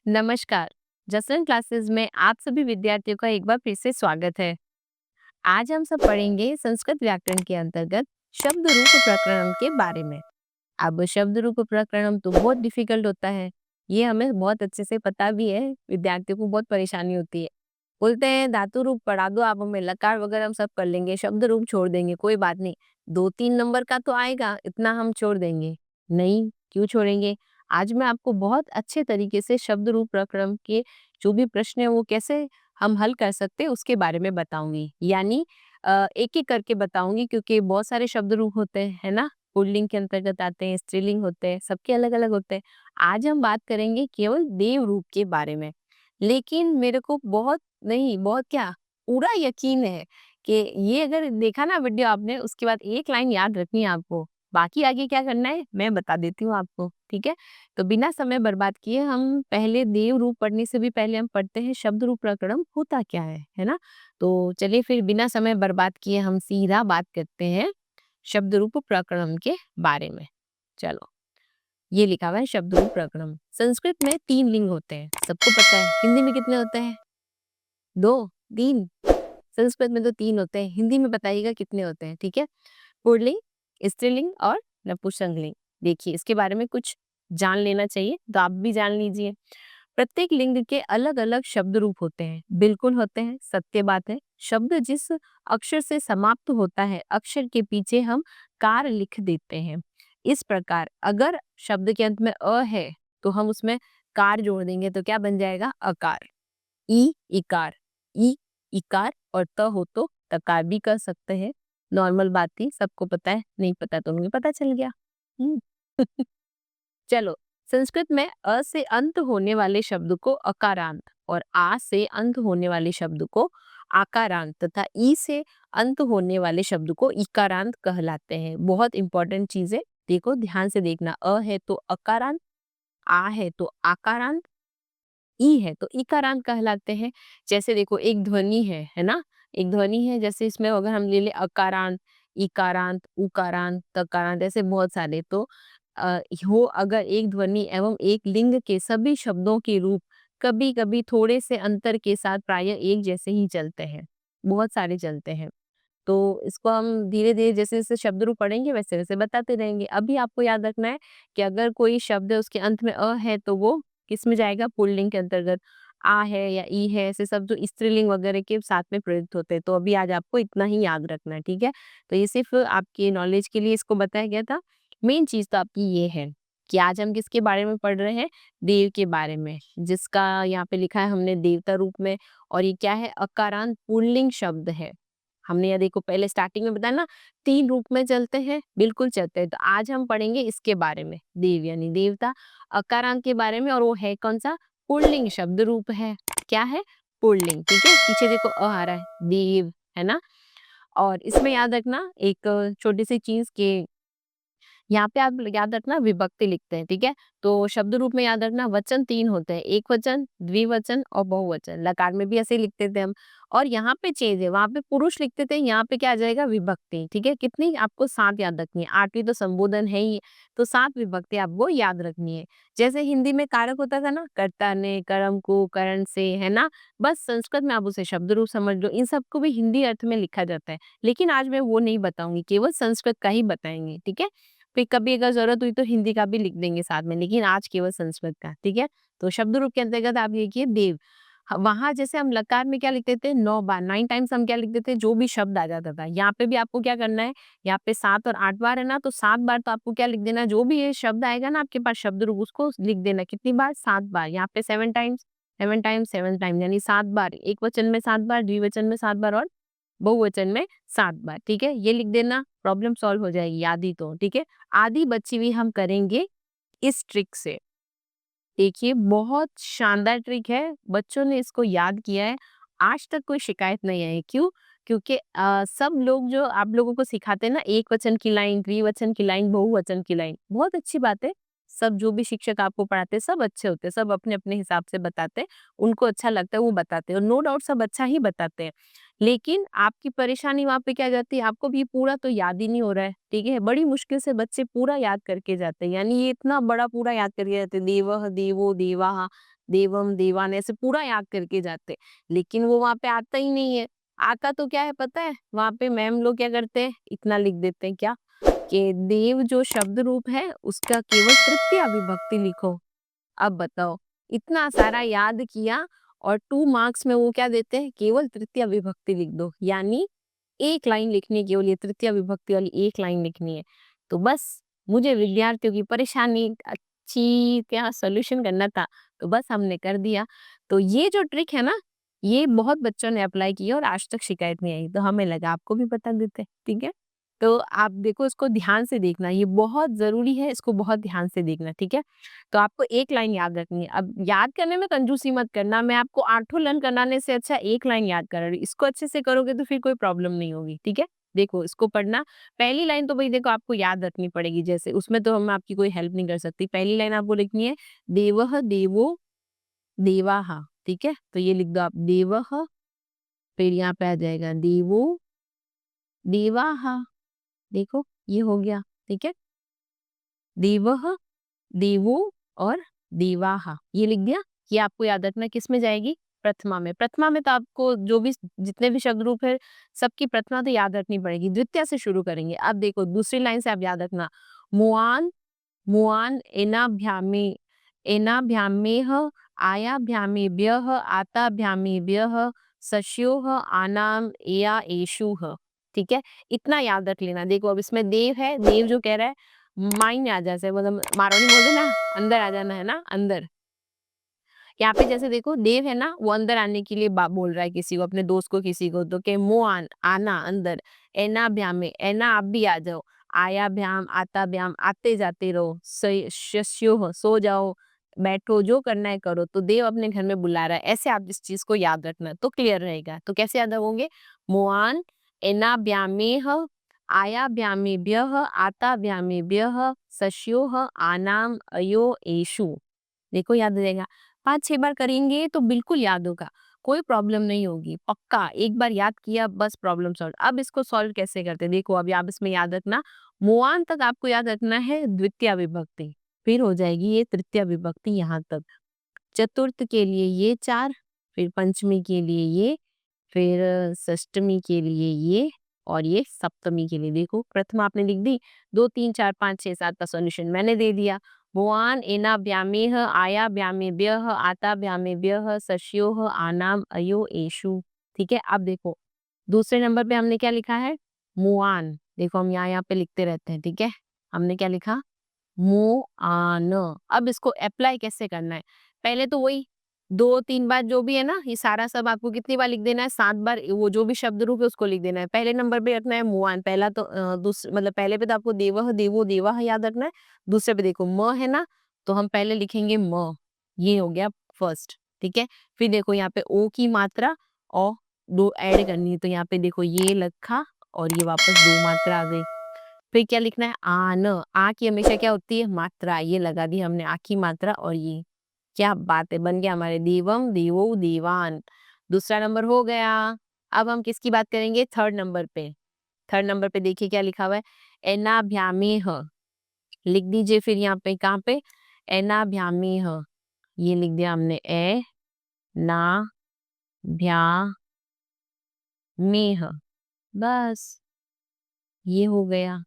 नमस्कार। जसवन क्लासेस में आप सभी विद्यार्थियों का एक बार फिर से स्वागत है। आज हम सब पढ़ेंगे संस्कृत व्याकरण के अंतर्गत शब्द रूप प्रकरणम के बारे में। अब शब्द रूप प्रकरणम तो बहुत डिफिकल्ट होता है। ये हमें बहुत अच्छे से पता भी है, विद्यार्थियों को बहुत परेशानी होती है। बोलते हैं धातु रूप पढ़ा दो आप हमें, लकार वगैरह हम सब कर लेंगे, शब्द रूप छोड़ देंगे, कोई बात नहीं। 2-3 नंबर का तो आएगा, इतना हम छोड़ देंगे। नहीं, क्यों छोड़ेंगे? आज मैं आपको बहुत अच्छे तरीके से शब्द रूप प्रकरण के जो भी प्रश्न है वो कैसे हम हल कर सकते हैं उसके बारे में बताऊंगी। यानी एक-एक करके बताऊंगी, क्योंकि बहुत सारे शब्द रूप होते हैं, है ना? पुल्लिंग के अंतर्गत आते हैं, स्त्रीलिंग होते हैं, सबके अलग-अलग होते हैं। आज हम बात करेंगे केवल देव रूप के बारे में। लेकिन मेरे को बहुत नहीं, बहुत क्या, पूरा यकीन है कि ये अगर देखा ना वीडियो आपने, उसके बाद एक लाइन याद रखनी है आपको। बाकी आगे क्या करना है मैं बता देती हूँ आपको, ठीक है? तो बिना समय बर्बाद किए हम पहले देव रूप पढ़ने से भी पहले हम पढ़ते हैं शब्द रूप प्रकरण होता क्या है ना? तो चलिए फिर बिना समय बर्बाद किए हम सीधा बात करते हैं शब्द रूप प्रकरण के बारे में। चलो, ये लिखा हुआ है शब्द रूप प्रकरण। संस्कृत में 3 लिंग होते हैं, सबको पता है। हिंदी में कितने होते हैं? 2, 3? संस्कृत में तो 3 होते हैं, हिंदी में बताइएगा कितने होते हैं, ठीक है? पुल्लिंग, स्त्रीलिंग और नपुंसकलिंग। देखिए, इसके बारे में कुछ जान लेना चाहिए, तो आप भी जान लीजिए। प्रत्येक लिंग के अलग-अलग शब्द रूप होते हैं, बिल्कुल होते हैं, सत्य बात है। शब्द जिस अक्षर से समाप्त होता है, अक्षर के पीछे हम कार लिख देते हैं। इस प्रकार अगर शब्द के अंत में अ है, तो हम उसमें कार जोड़ देंगे तो क्या बन जाएगा? अकार। ई इकार, ई इकार और त हो तो तकार भी कर सकते हैं। नॉर्मल बात थी, सबको पता है, नहीं पता तो मुझे पता चल गया। हम्म। चलो, संस्कृत में अ से अंत होने वाले शब्द को अकारांत और आ से अंत होने वाले शब्द को आकारांत तथा ई से अंत होने वाले शब्द को इकारांत कहलाते हैं। बहुत इंपॉर्टेंट चीज है, देखो ध्यान से देखना। अ है तो अकारांत, आ है तो आकारांत, ई है तो इकारांत कहलाते हैं। जैसे देखो एक ध्वनि है ना? एक ध्वनि है, जैसे इसमें अगर हम ले ले अकारांत, इकारांत, उकारांत, तकारांत, ऐसे बहुत सारे। तो हो अगर एक ध्वनि एवं एक लिंग के सभी शब्दों के रूप कभी-कभी थोड़े से अंतर के साथ प्रायः एक जैसे ही चलते हैं, बहुत सारे चलते हैं। तो इसको हम धीरे-धीरे जैसे-जैसे शब्द रूप पढ़ेंगे वैसे-वैसे बताते रहेंगे। अभी आपको याद रखना है कि अगर कोई शब्द है उसके अंत में अ है तो वो किसमें जाएगा? पुल्लिंग के अंतर्गत। आ है या ई है, ऐसे सब जो स्त्रीलिंग वगैरह के साथ में प्रयुक्त होते हैं। तो अभी आज आपको इतना ही याद रखना है, ठीक है? तो ये सिर्फ़ आपकी नॉलेज के लिए इसको बताया गया था। मेन चीज़ तो आपकी ये है कि आज हम किसके बारे में पढ़ रहे हैं? देव के बारे में, जिसका यहाँ पे लिखा है हमने देवता रूप में। और ये क्या है? अकारांत पुल्लिंग शब्द है। हमने ये देखो पहले स्टार्टिंग में बताया ना, 3 रूप में चलते हैं, बिल्कुल चलते हैं। तो आज हम पढ़ेंगे इसके बारे में, देव यानी देवता, अकारांत के बारे में। और वो है कौन-सा? पुल्लिंग शब्द रूप है। क्या है? पुल्लिंग, ठीक है? पीछे देखो अ आ रहा है, देव, है ना? और इसमें याद रखना एक छोटी-सी चीज़ कि यहाँ पे आप याद रखना विभक्ति लिखते हैं, ठीक है? तो शब्द रूप में याद रखना वचन 3 होते हैं, एकवचन, द्विवचन और बहुवचन। लकार में भी ऐसे ही लिखते थे हम। और यहाँ पे चेंज है, वहाँ पे पुरुष लिखते थे, यहाँ पे क्या आ जाएगा? विभक्ति, ठीक है? कितनी आपको 7 याद रखनी है, 8वीं तो संबोधन है ही, तो 7 विभक्ति आपको याद रखनी है। जैसे हिंदी में कारक होता था ना, कर्ता ने, कर्म को, करण से, है ना? बस संस्कृत में आप उसे शब्द रूप समझ लो, इन सबको भी हिंदी अर्थ में लिखा जाता है। लेकिन आज मैं वो नहीं बताऊँगी, केवल संस्कृत का ही बताएँगे, ठीक है? फिर कभी अगर ज़रूरत हुई तो हिंदी का भी लिख देंगे साथ में, लेकिन आज केवल संस्कृत का, ठीक है? तो शब्द रूप के अंतर्गत आप लिखिए देव। वहाँ जैसे हम लकार में क्या लिखते थे? 9 बार, 9 टाइम्स हम क्या लिखते थे? जो भी शब्द आ जाता था। यहाँ पे भी आपको क्या करना है? यहाँ पे 7 और 8 बार है ना, तो 7 बार तो आपको क्या लिख देना है? जो भी ये शब्द आएगा ना आपके पास शब्द रूप, उसको लिख देना। कितनी बार? 7 बार। यहाँ पे 7 टाइम्स, 7 टाइम्स, 7 टाइम्स यानी 7 बार। एकवचन में 7 बार, द्विवचन में 7 बार और बहुवचन में 7 बार, ठीक है? ये लिख देना, प्रॉब्लम सॉल्व हो जाएगी आधी तो, ठीक है? आधी बची हुई हम करेंगे इस ट्रिक से। देखिए बहुत शानदार ट्रिक है, बच्चों ने इसको याद किया है, आज तक कोई शिकायत नहीं आई। क्यों? क्योंकि सब लोग जो आप लोगों को सिखाते हैं ना, एकवचन की लाइन, द्विवचन की लाइन, बहुवचन की लाइन, बहुत अच्छी बात है। सब जो भी शिक्षक आपको पढ़ाते हैं सब अच्छे होते हैं, सब अपने-अपने हिसाब से बताते हैं, उनको अच्छा लगता है वो बताते हैं और नो डाउट सब अच्छा ही बताते हैं। लेकिन आपकी परेशानी वहाँ पे क्या आ जाती है, आपको भी पूरा तो याद ही नहीं हो रहा है, ठीक है? बड़ी मुश्किल से बच्चे पूरा याद करके जाते हैं, यानी ये इतना बड़ा पूरा याद करके जाते हैं, देवः, देवो, देवाः, देवम देवान ऐसे पूरा याद करके जाते, लेकिन वो वहां पे आता ही नहीं है। आता तो क्या है पता है, वहां पे मैम लोग क्या करते हैं, इतना लिख देते हैं क्या, कि देव जो शब्द रूप है उसका केवल तृतीया विभक्ति लिखो। अब बताओ, इतना सारा याद किया और 2 मार्क्स में वो क्या देते हैं, केवल तृतीया विभक्ति लिख दो, यानी एक लाइन लिखनी है, केवल ये तृतीया विभक्ति वाली एक लाइन लिखनी है। तो बस मुझे विद्यार्थियों की परेशानी अच्छी क्या सॉल्यूशन करना था, तो बस हमने कर दिया। तो ये जो ट्रिक है ना, ये बहुत बच्चों ने अप्लाई की और आज तक शिकायत नहीं आई, तो हमें लगा आपको भी बता देते हैं, ठीक है। तो आप देखो, इसको ध्यान से देखना, ये बहुत जरूरी है, इसको बहुत ध्यान से देखना, ठीक है। तो आपको एक लाइन याद रखनी है। अब याद करने में कंजूसी मत करना, मैं आपको आठों लर्न कराने से अच्छा एक लाइन याद करा रही हूँ, इसको अच्छे से करोगे तो फिर कोई प्रॉब्लम नहीं होगी, ठीक है। देखो इसको पढ़ना, पहली लाइन तो भाई देखो आपको याद रखनी पड़ेगी, जैसे उसमें तो हम आपकी कोई हेल्प नहीं कर सकती। पहली लाइन आपको लिखनी है, देवः देवो देवाः, ठीक है। तो ये लिख दो आप, देवः, फिर यहाँ पे आ जाएगा देवो देवाः, देखो ये हो गया, ठीक है। देवः देवो और देवाः ये लिख दिया। ये आपको याद रखना किस में जाएगी, प्रथमा में। प्रथमा में तो आपको जो भी जितने भी शब्द रूप है सबकी प्रथमा तो याद रखनी पड़ेगी, द्वितीय से शुरू करेंगे। अब देखो दूसरी लाइन से आप याद रखना, मुआन मुआन एनाभ्यामे एनाभ्यामेह आयाभ्यामेभ्यः आताभ्यामेभ्यः सस्योः आनाम एया एषुः, ठीक है। इतना याद रख लेना। देखो अब इसमें देव है, देव जो कह रहा है माइन में आ जा, जैसे मतलब मारवाड़ी बोलते ना, अंदर आ जाना है ना, अंदर। यहाँ पे जैसे देखो देव है ना, वो अंदर आने के लिए बोल रहा है किसी को, अपने दोस्त को किसी को, तो के मो आन आना अंदर, एना भ्याम में एना आप भी आ जाओ, आया भ्याम आता भ्याम आते जाते रहो, शस्यो सो जाओ, बैठो, जो करना है करो। तो देव अपने घर में बुला रहा है, ऐसे आप इस चीज को याद रखना तो क्लियर रहेगा। तो कैसे याद रखोगे, मोआन एना भ्यामेह आया भ्यामेभ्यः आता भ्यामेभ्यः सस्योः आनाम अयो एषु, देखो याद हो जाएगा। 5-6 बार करेंगे तो बिल्कुल याद होगा, कोई प्रॉब्लम नहीं होगी, पक्का। एक बार याद किया बस प्रॉब्लम सॉल्व। अब इसको सॉल्व कैसे करते हैं, देखो अभी आप इसमें याद रखना, मुआन तक आपको याद रखना है द्वितीय विभक्ति, फिर हो जाएगी ये तृतीय विभक्ति यहाँ तक, चतुर्थ के लिए ये 4, फिर पंचमी के लिए ये, फिर षष्टमी के लिए ये, और ये सप्तमी के लिए। देखो प्रथमा आपने लिख दी, 2 3 4 5 6 7 का सॉल्यूशन मैंने दे दिया। भुआन एना ब्यामेह आया ब्यामेभ्यः आता ब्यामेभ्यः सस्योः आनाम अयो एषु, ठीक है। अब देखो दूसरे नंबर पे हमने क्या लिखा है, मुआन। देखो हम यहाँ पे लिखते रहते हैं, ठीक है। हमने क्या लिखा, मुआन। अब इसको अप्लाई कैसे करना है, पहले तो वही 2-3 बार जो भी है ना, ये सारा सब आपको कितनी बार लिख देना है, 7 बार, वो जो भी शब्द रूप है उसको लिख देना है। पहले नंबर पे रखना है मुआन, पहला तो मतलब पहले पे तो आपको देवः देवो देवाः याद रखना है। दूसरे पे देखो म है ना, तो हम पहले लिखेंगे म, ये हो गया फर्स्ट, ठीक है। फिर देखो यहाँ पे ओ की मात्रा और 2 ऐड करनी है, तो यहाँ पे देखो ये लिखा और ये वापस 2 मात्रा आ गई। फिर क्या लिखना है, आन, आ की हमेशा क्या होती है, मात्रा, ये लगा दी हमने आ की मात्रा, और ये क्या बात है, बन गया हमारे देवम देवो देवान। दूसरा नंबर हो गया। अब हम किसकी बात करेंगे, थर्ड नंबर पे। थर्ड नंबर पे देखिए क्या लिखा हुआ है, एनाभ्यामेह, लिख दीजिए फिर यहाँ पे, कहाँ पे, एनाभ्यामेह, ये लिख दिया हमने, ए ना भ्या मेह, बस ये हो गया।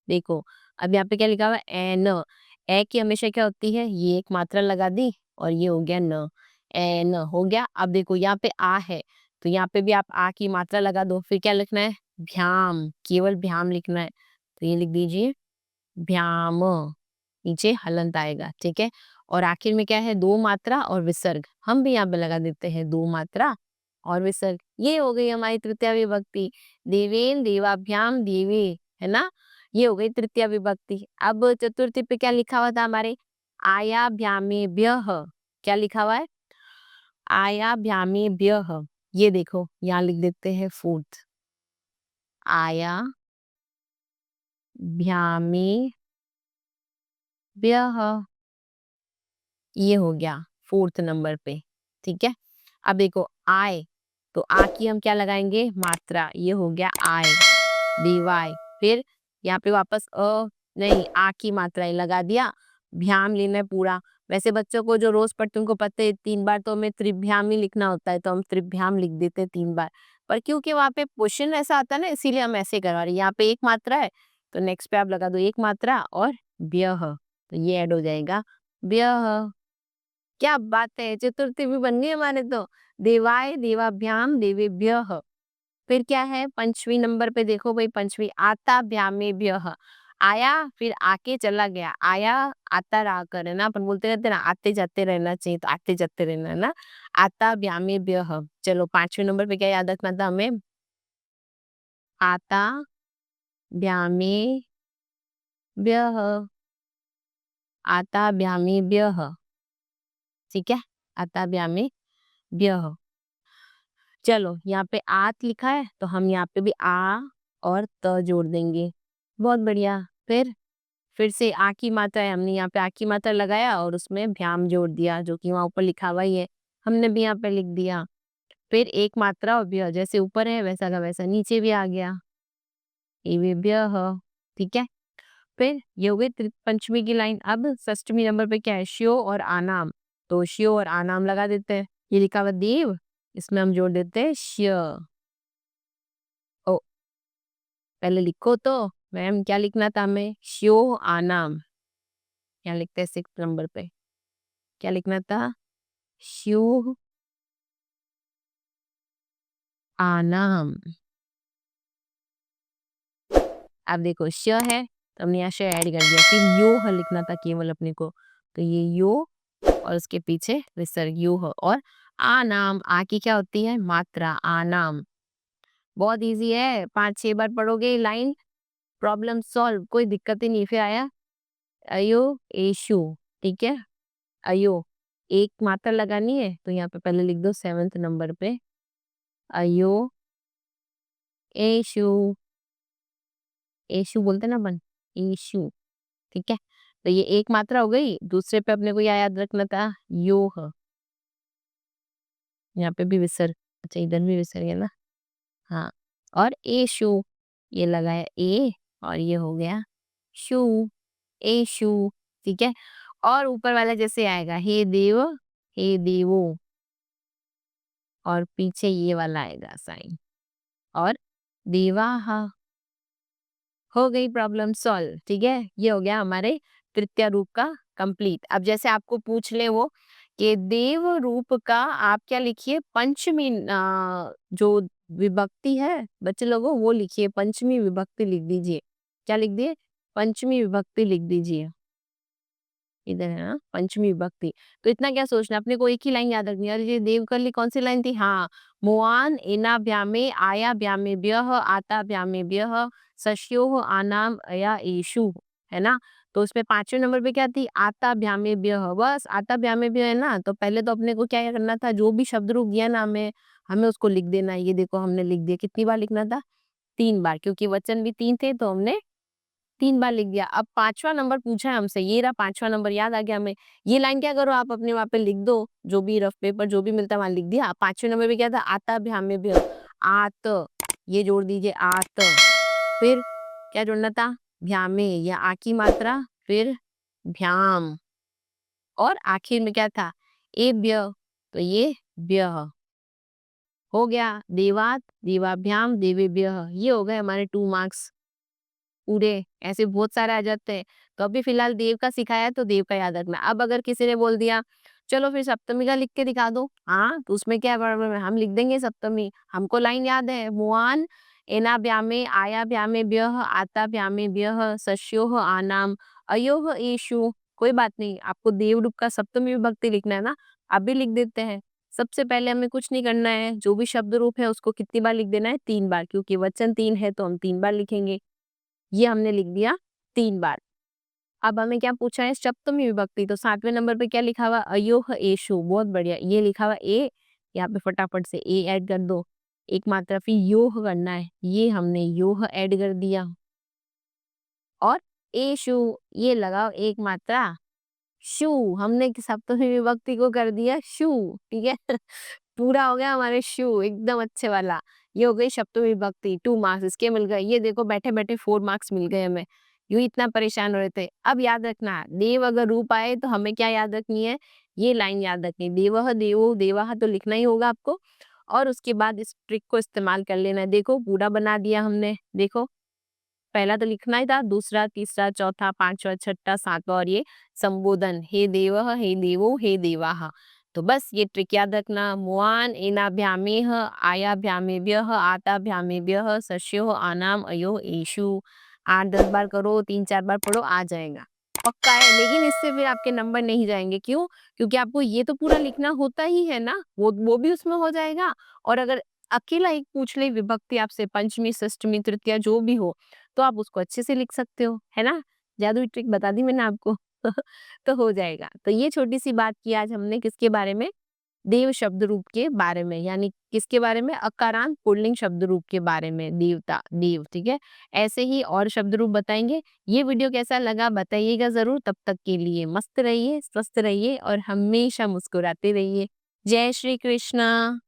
देखो अब यहाँ पे क्या लिखा हुआ है, एन, ए की हमेशा क्या होती है, ये एक मात्रा लगा दी और ये हो गया न, एन हो गया। अब देखो यहाँ पे आ है, तो यहाँ पे भी आप आ की मात्रा लगा दो, फिर क्या लिखना है, भ्याम, केवल भ्याम लिखना है, तो ये लिख दीजिए भ्याम, नीचे हलंत आएगा, ठीक है। और आखिर में क्या है, 2 मात्रा और विसर्ग, हम भी यहाँ पे लगा देते हैं 2 मात्रा और विसर्ग। ये हो गई हमारी तृतीय विभक्ति, देवेन देवाभ्याम देवे, है ना, ये हो गई तृतीय विभक्ति। अब चतुर्थी पे क्या लिखा हुआ था हमारे, आयाभ्यामेभ्यः, क्या लिखा हुआ है, आयाभ्यामेभ्यः, ये देखो यहाँ लिख देते हैं फोर्थ, आयाभ्यामेभ्यः, ये हो गया फोर्थ नंबर पे, ठीक है। अब देखो आय, तो आ की हम क्या लगाएंगे, मात्रा, ये हो गया आय, देवाय। फिर यहाँ पे वापस नहीं, आ की मात्रा ये लगा दिया, भ्याम लेना है पूरा, वैसे बच्चों को जो रोज पढ़ते हैं उनको पता है 3 बार तो हमें त्रिभ्याम ही लिखना होता है, तो हम त्रिभ्याम लिख देते हैं 3 बार। पर क्योंकि वहाँ पे क्वेश्चन ऐसा आता है ना, इसीलिए हम ऐसे करवा रहे हैं। यहाँ पे एक मात्रा है तो नेक्स्ट पे आप लगा दो एक मात्रा और व्यह, तो ये ऐड हो जाएगा व्यह। क्या बात है, चतुर्थी भी बन गई हमारे तो। देवाय देवाभ्याम देवेभ्यः। फिर क्या है पंचवीं नंबर पे, देखो भाई पंचवीं, आता भ्यामेभ्यः। आया फिर आके चला गया, आया आता रहा करे ना, अपन बोलते रहते हैं ना आते जाते रहना चाहिए, तो आते जाते रहना है ना। आता भ्यामेभ्यः। चलो पांचवें नंबर पे क्या याद रखना था हमें, आता भ्यामेभ्यः। आता भ्यामेभ्यः, ठीक है, आता भ्यामेभ्यः। चलो यहाँ पे आत लिखा है तो हम यहाँ पे भी आ और त जोड़ देंगे। बहुत बढ़िया। फिर से आ की मात्रा है, हमने यहाँ पे आ की मात्रा लगाया और उसमें भ्याम जोड़ दिया, जो कि वहाँ ऊपर लिखा हुआ ही है, हमने भी यहाँ पे लिख दिया। फिर एक मात्रा और व्यय, जैसे ऊपर है वैसा का वैसा नीचे भी आ गया, एवेभ्यः, ठीक है। फिर ये हो गई पंचमी की लाइन। अब षष्ठवी नंबर पे क्या है, श्यो और आनाम, तो श्यो और आनाम लगा देते हैं। ये लिखा हुआ देव, इसमें हम जोड़ देते हैं श्य। ओ, पहले लिखो तो मैम, क्या लिखना था हमें, श्यो आनाम। यहाँ लिखते हैं 6 नंबर पे, क्या लिखना था, श्यो आनाम। अब देखो श है तो हमने यहाँ श ऐड कर दिया, फिर यो ह लिखना था केवल अपने को, तो ये यो और उसके पीछे विसर्ग यो ह। और आनाम, आ की क्या होती है मात्रा, आनाम। बहुत इजी है, 5-6 बार पढ़ोगे ये लाइन, प्रॉब्लम सॉल्व, कोई दिक्कत ही नहीं। फिर आया अयो एशु, ठीक है, अयो एक मात्रा लगानी है तो यहाँ पे पहले लिख दो 7th नंबर पे, अयो एशु, एशु बोलते ना अपन, ईशु, ठीक है। तो ये एक मात्रा हो गई, दूसरे पे अपने को क्या याद रखना था, योह। यहाँ पे भी विसर्ग, अच्छा इधर भी विसर्ग है ना, हाँ। और एशु, ये लगाया ए और ये हो गया शु, एशु, ठीक है। और ऊपर वाला जैसे आएगा हे देव, हे देवो, और पीछे ये वाला आएगा साइन, और देवाहा। हो गई प्रॉब्लम सॉल्व, ठीक है। ये हो गया हमारे तृतीय रूप का कंप्लीट। अब जैसे आपको पूछ ले वो कि देव रूप का आप क्या लिखिए, पंचमी जो विभक्ति है बच्चे लोगों, वो लिखिए, पंचमी विभक्ति लिख दीजिए। क्या लिख दिए, पंचमी विभक्ति लिख दीजिए। इधर है ना पंचमी विभक्ति। तो इतना क्या सोचना, अपने को एक ही लाइन याद रखनी है। और ये देवकली कौन सी लाइन थी, हाँ, मुआन एना ब्यामे आया ब्यामे ब्यह आता ब्यामे ब्यह सस्योह आनाम अया एशु, है ना। तो उसमें 5वें नंबर पे क्या थी, आता ब्यामे ब्यह, बस आता ब्यामे ब्यह है ना। तो पहले तो अपने को क्या करना था, जो भी शब्द रूप दिया ना हमें, हमें उसको लिख देना है। ये देखो हमने लिख दिया, कितनी बार लिखना था, 3 बार, क्योंकि वचन भी 3 थे तो हमने 3 बार लिख दिया। अब 5वां नंबर पूछा है हमसे, ये रहा 5वां नंबर, याद आ गया हमें। ये लाइन क्या करो, आप अपने वहाँ पे लिख दो, जो भी रफ पेपर जो भी मिलता है वहाँ लिख दिया। 5वें नंबर पे क्या था, आता भ्यामे भ्य, आत, ये जोड़ दीजिए आत। फिर क्या जोड़ना था, भ्यामे, या आ की मात्रा, फिर भ्याम, और आखिर में क्या था, ए ब्य, तो ये ब्यह हो गया। देवात देवाभ्याम देवेभ्यः, ये हो गए हमारे 2 मार्क्स पूरे। ऐसे बहुत सारे आ जाते हैं, तो अभी फिलहाल देव का सिखाया है तो देव का याद रखना। अब अगर किसी ने बोल दिया चलो फिर सप्तमी का लिख के दिखा दो, हाँ तो उसमें क्या प्रॉब्लम है, हम लिख देंगे सप्तमी, हमको लाइन याद है, मुआन एना ब्यामे आया ब्यामे ब्यह आता ब्यामे ब्यह सस्योह आनाम अयोह एशु। कोई बात नहीं, आपको देव रूप का सप्तमी विभक्ति लिखना है ना, अभी लिख देते हैं। सबसे पहले हमें कुछ नहीं करना है, जो भी शब्द रूप है उसको कितनी बार लिख देना है, 3 बार, क्योंकि वचन 3 है तो हम 3 बार लिखेंगे। ये हमने लिख दिया 3 बार। अब हमें क्या पूछा है, सप्तमी विभक्ति, तो 7वें नंबर पे क्या लिखा हुआ, अयोह एषु, बहुत बढ़िया, ये लिखा हुआ ए, यहाँ पे फटाफट से ए ऐड कर दो। एक मात्रा फिर योह करना है, ये हमने योह ऐड कर दिया। और एषु, ये लगाओ एक मात्रा, शु, हमने सप्तमी विभक्ति को कर दिया शु, ठीक है। पूरा हो गया हमारे शू, एकदम अच्छे वाला। ये हो गई सप्तमी विभक्ति, 2 मार्क्स इसके मिल गए। ये देखो बैठे बैठे 4 मार्क्स मिल गए हमें। यूँ इतना परेशान हो रहे थे। अब याद रखना, देव अगर रूप आए तो हमें क्या याद रखनी है? ये लाइन याद रखनी है, देवः देवो देवाः तो लिखना ही होगा आपको और उसके बाद इस ट्रिक को इस्तेमाल कर लेना है। देखो पूरा बना दिया हमने, देखो पहला तो लिखना ही था, दूसरा, तीसरा, चौथा, 5वां, छठा, 7वां और ये संबोधन, हे देवः, हे देवो, हे देवाः। तो बस ये ट्रिक याद रखना, मुआन एनाभ्यामेह, आयाभ्यामेभ्यः, आताभ्यामेभ्यः, सस्योः, आनाम, अयोः, एषु। 8-10 बार करो, 3-4 बार पढ़ो, आ जाएगा। पक्का है, लेकिन इससे फिर आपके नंबर नहीं जाएँगे, क्यों? क्योंकि आपको ये तो पूरा लिखना होता ही है ना, वो भी उसमें हो जाएगा और अगर अकेला एक पूछ ले विभक्ति आपसे पंचमी, षष्ठमी, तृतीया जो भी हो, तो आप उसको अच्छे से लिख सकते हो, है ना? जादुई ट्रिक बता दी मैंने आपको तो हो जाएगा। तो ये छोटी-सी बात की आज हमने किसके बारे में? देव शब्द रूप के बारे में, यानी किसके बारे में? अकारांत पुल्लिंग शब्द रूप के बारे में, देवता, देव, ठीक है? ऐसे ही और शब्द रूप बताएँगे। ये वीडियो कैसा लगा बताइएगा ज़रूर, तब तक के लिए मस्त रहिए, स्वस्थ रहिए और हमेशा मुस्कुराते रहिए। जय श्री कृष्णा।